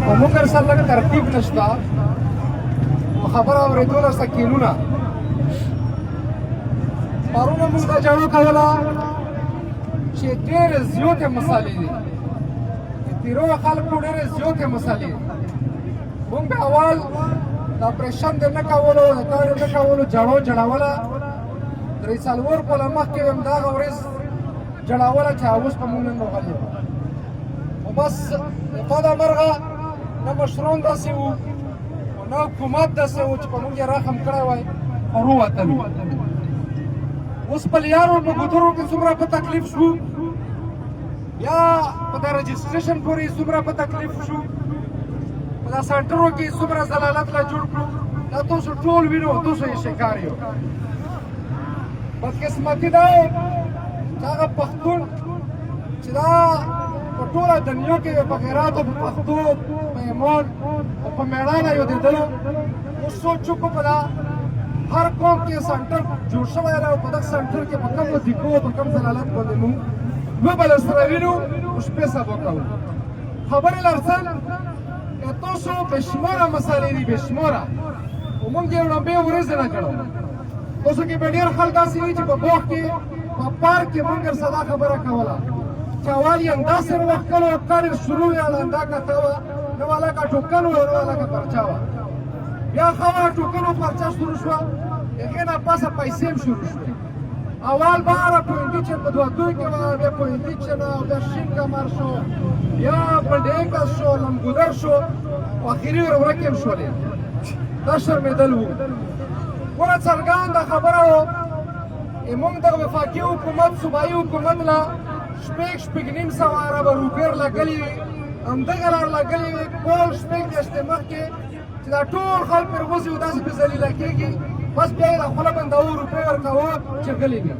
خو موږ سره لږ ترتیب نشته خبره اورېدو سکینونه پرونه موږ دا جوړه کوله چې ډېرې زیاتې مسالې دي د تیرو خلکو ډېرې زیاتې مسالې دي موږ به اول د اپریشن د نه کولو د کار د نه کولو جوړوله درې څلور کاله مخکې به همدغه ورځ جوړوله چې اوس په موږ نن راغلي خو بس د خدا مرغه نه مشران داسې وو او نه حکومت داسې وو چې په موږ یې رحم کړی وای او ووتلو اوس په لیارو په ګودرو کې څومره په تکلیف شو یا په دا رجسټریشن پورې څومره په تکلیف شو په دا سنټرو کې څومره ضلالت لا جوړ کړو دا تاسو ټول وینو تاسو یې شکار یو بدقسمتي دا چې هغه پښتون چې دا په ټوله دنیا کې په غیراتو په پښتو په ایمان او په مېړانه یو دیدلو اوس سوچ وکړو په دا هر قوم کې سنټر جوړ شوی دی او په دغه سنټر کې په کومو دیکو په کوم ضلالت باندې موږ به له سره وینو او شپې سبا کوو خبرې لرسن که تاسو بېشماره مسالې دي بېشماره او موږ یې وړاندې ورځې نه کړو تاسو کې به ډېر خلک داسې وي چې په باغ کې په پارک کې موږ سره خبره کوله چې اول یې انداسې وخت کړو کار شروع یې اندا کته وه نه والا کا ټوکن و نه والا کا پرچا وه بیا خبره ټوکنو پرچا شروع شوه هغې نه پاسه پیسې هم شروع شوې اول باره پوینډیچن په دوه کې وه بیا پوینډیچن او بیا شین کمر شو بیا بنډیکس شو لمګودر شو او اخري ورورکې هم شولې دا شرمېدل وو ګوره څرګنده خبره وه موږ دغه وفاقي حکومت صوبایي حکومت له شپږ نیم سوه اربه روپۍ لګلې وې همدغه لار لګلې وې ټول شپږ میاشتې مخکې چې دا ټول خلک پرې وځي او داسې پرې ذلیله کېږي بس بیا یې د خوله باندې 2 روپۍ ورکوه چې غلې وي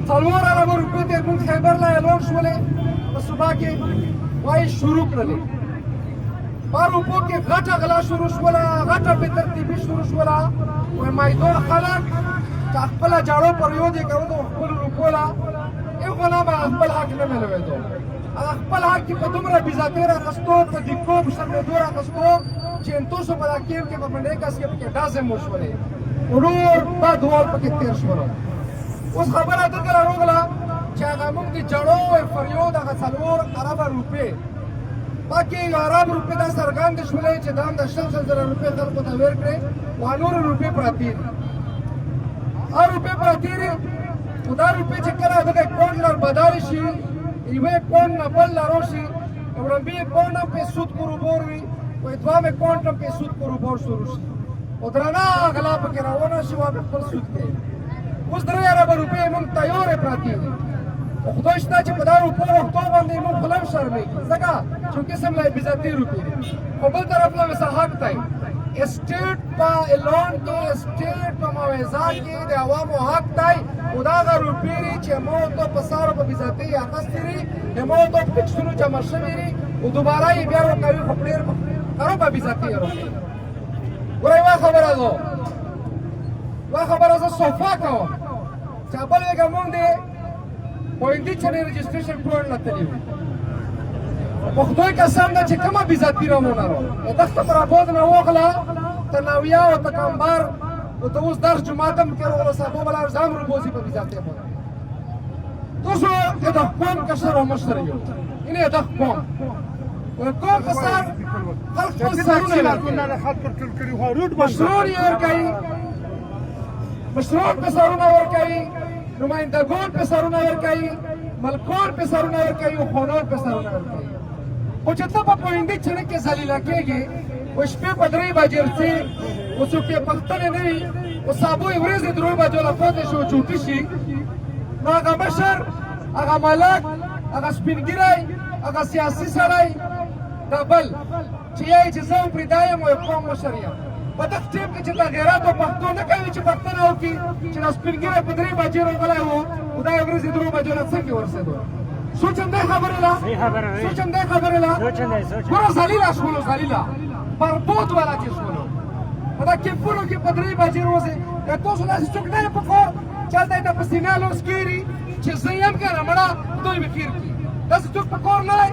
4 اربه روپۍ ته موږ خیبر له اعلان شولې په صوبه کې وایي شروع کړلې په روپو کې غټه غلا شروع شوله غټه بې ترتیبي شروع شوله وایي مایدور خلک چې خپله جاړو پر یو دی کوو خپلو روپو له هغو نه به خپل حق نه میلوېدو هغه خپل حق کې په دومره بېذاتۍ راخیستو په دیکو په شرمېدو راخیستو چې تاسو په دا کیمپ کې په منډیکس کې پکې ډازې مو شولې ډېر بد وال پکې تېر شولو اوس خبره دلته راغله چې هغه موږ د جړو فریاد هغه 4 اربه روپۍ باقي 1 ارب روپۍ دا څرګندې شولې چې دا هم د 6,000 روپۍ خلکو ته ورکړې او نورې روپۍ پرتې دي هر روپۍ پرتې دي خو دا روپۍ چې کله دغه اکاونټ لار بدل شي یوه اکاونټ نه بل لار شي وړاندې اکاونټ هم په سود کروبور وي وایي دویم اکاونټ هم په سود کروبار شروع شي او درنه غلا پکې راونه شي او خپل سود کوي اوس 3 اربه روپۍ موږ تیارې پرتې دي خو خدای شته چې په دا روپو وختو باندې موږ خپله هم شرمېږي ځکه چې قسم له بېزتي روپۍ دي خو بل طرف له ویسه حق دی اسټیټ په اعلان کې اسټیټ په موعظه کې د عوامو حق دی خو دا هغه روپۍ دي چې مو ته په سارو په بېزتۍ اخیستې دي د مو ته په ټکسونو جمع شوي دي او دوباره یې بیا ورکوي خو ډېر خراب په بېزتۍ یې راکوي ګوره یوه خبره ده یوه خبره زه صفا کوم چې بل وګه مونږ د پوینډیچن رجسټریشن پوینټ له تللي وو په خدای قسم ده چې کومه بېزتي راونه را د دښته پر آباد نه واخله ته ناویا او ته کامبار او ته اوس درس جومات هم کې راغله سبا به لاړ ځان روبوځي په بېزتۍ باندې تاسو د دغه قوم کشر او مشر یو این د دغه قوم قوم په سر خلک خپل سرونه ورکوي مشران یې ورکوي مشران په سرونه ورکوي نمایندګان په سرونه ورکوي ملکان په سرونه ورکوي او خانان په سرونه ورکوي خو چې ته په پوینډیچن کې ذلیله کېږي او شپې په 3 بجې رسې او څوک یې پښتنې نه وي او سابو یې ورځې 3 بجو له پاتې شي او چوټي شي نو هغه مشر هغه ملک هغه سپین ږیری هغه سیاسي سړی دا بل چې یې چې زه پرې دا یم او قوم مشر یم په دغه ټیم کې چې دا غیرت او پښتو نه کوي چې پښتنه وکړي چې دا سپین ږیری په 3 بجې راغلی و او دا یې ورځې 3 بجو نه څنګه ورسېدو سوچ هم دی خبرې له سوچ هم دی خبرې له ګوره ذلیله شولو ذلیله برباد والا چې شولو په دا کیمپونو کې په 3 بجې روزې تاسو داسې څوک نه یې پخوا چې هلته یې ته په سینه لوس کېږي چې زه یم که نه مړه خدای به خیر کړي داسې څوک په کار نه دی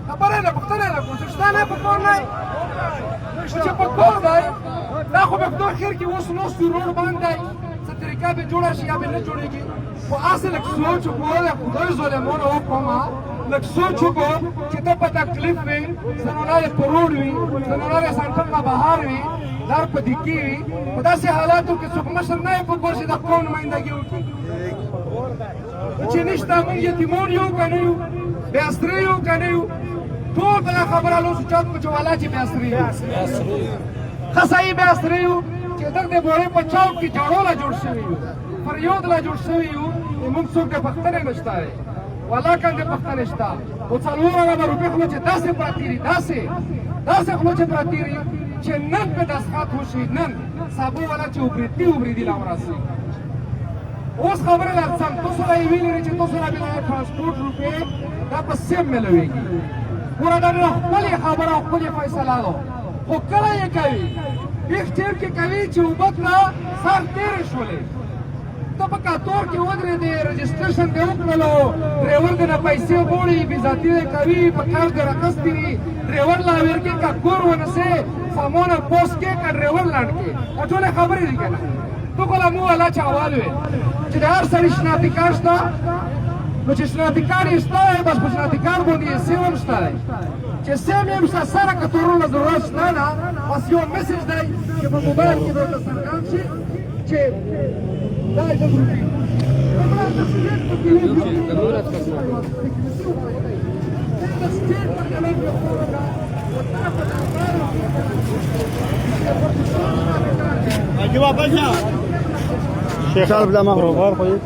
خبره نه پوښتنه نه کوم چې شته نه په کور نه چې په کور دی دا خو به خدای خیر کړي اوس نو روډ باندې څه طریقه به جوړه شي یا به نه جوړېږي خو اصل لږ سوچ وکړه خدای ظالمانه وکړه لږ سوچ وکړه چې ته په تکلیف وي زنونه یې په روډ وي زنونه یې سنټر نه بهر وي لار په دیکې وي په داسې حالاتو کې څوک مشر نه په کور چې د قوم نمایندګي وکړي چې نشته موږ یتیمان یو که نه یو بې اسرې یو که نه یو ټول بله خبره لوس چات کو چې والا چې بې اسرې یو ښه صحیح بې اسرې یو چې دغه د بوړې په چوک کې جوړو لا جوړ شوي یو فریاد لا جوړ شوي یو موږ څوک د پښتنې نشته دی والا کاندې پښتنې شته خو څلور اربه روپۍ خلو چې داسې پراتې دي داسې خلو چې پراتې دي چې نن په دستخط وشي نن سابو والا چې وبرېدي لا ورسي اوس خبره درڅم تاسو را یې ویلي چې تاسو را بیا ټرانسپورټ روپۍ دا په سیم میلوېږي ګوره دا ډېره ښکلې خبره او ښکلې فیصله ده خو کله یې کوي هېڅ ټیم کې کوي چې اوبه ترې سر تېرې شولې ته په کاتور کې ودرېدې رجسټریشن دې وکړلو ډریور دې نه پیسې غواړي بې ذاتي دې کوي په کار دې راخستې دي ډریور لا ویر کې که کور ونسې سامان پوسټ کې که ډریور لاړ کې دا ټولې خبرې دي که نه تو خو لا مو والا چاوال وې چې د هر سړي شناختی کار شته نو چې شناختی کار یې شته دی بس په شناختی کار باندې یې سیم هم شته دی چې سیم یې هم شته سره کتورونه ضرورت شته نه بس یو میسج دی چې په موبایل کې درته څرګند شي چې دا یې ضروري شیخ صاحب دا ما خبر خو یې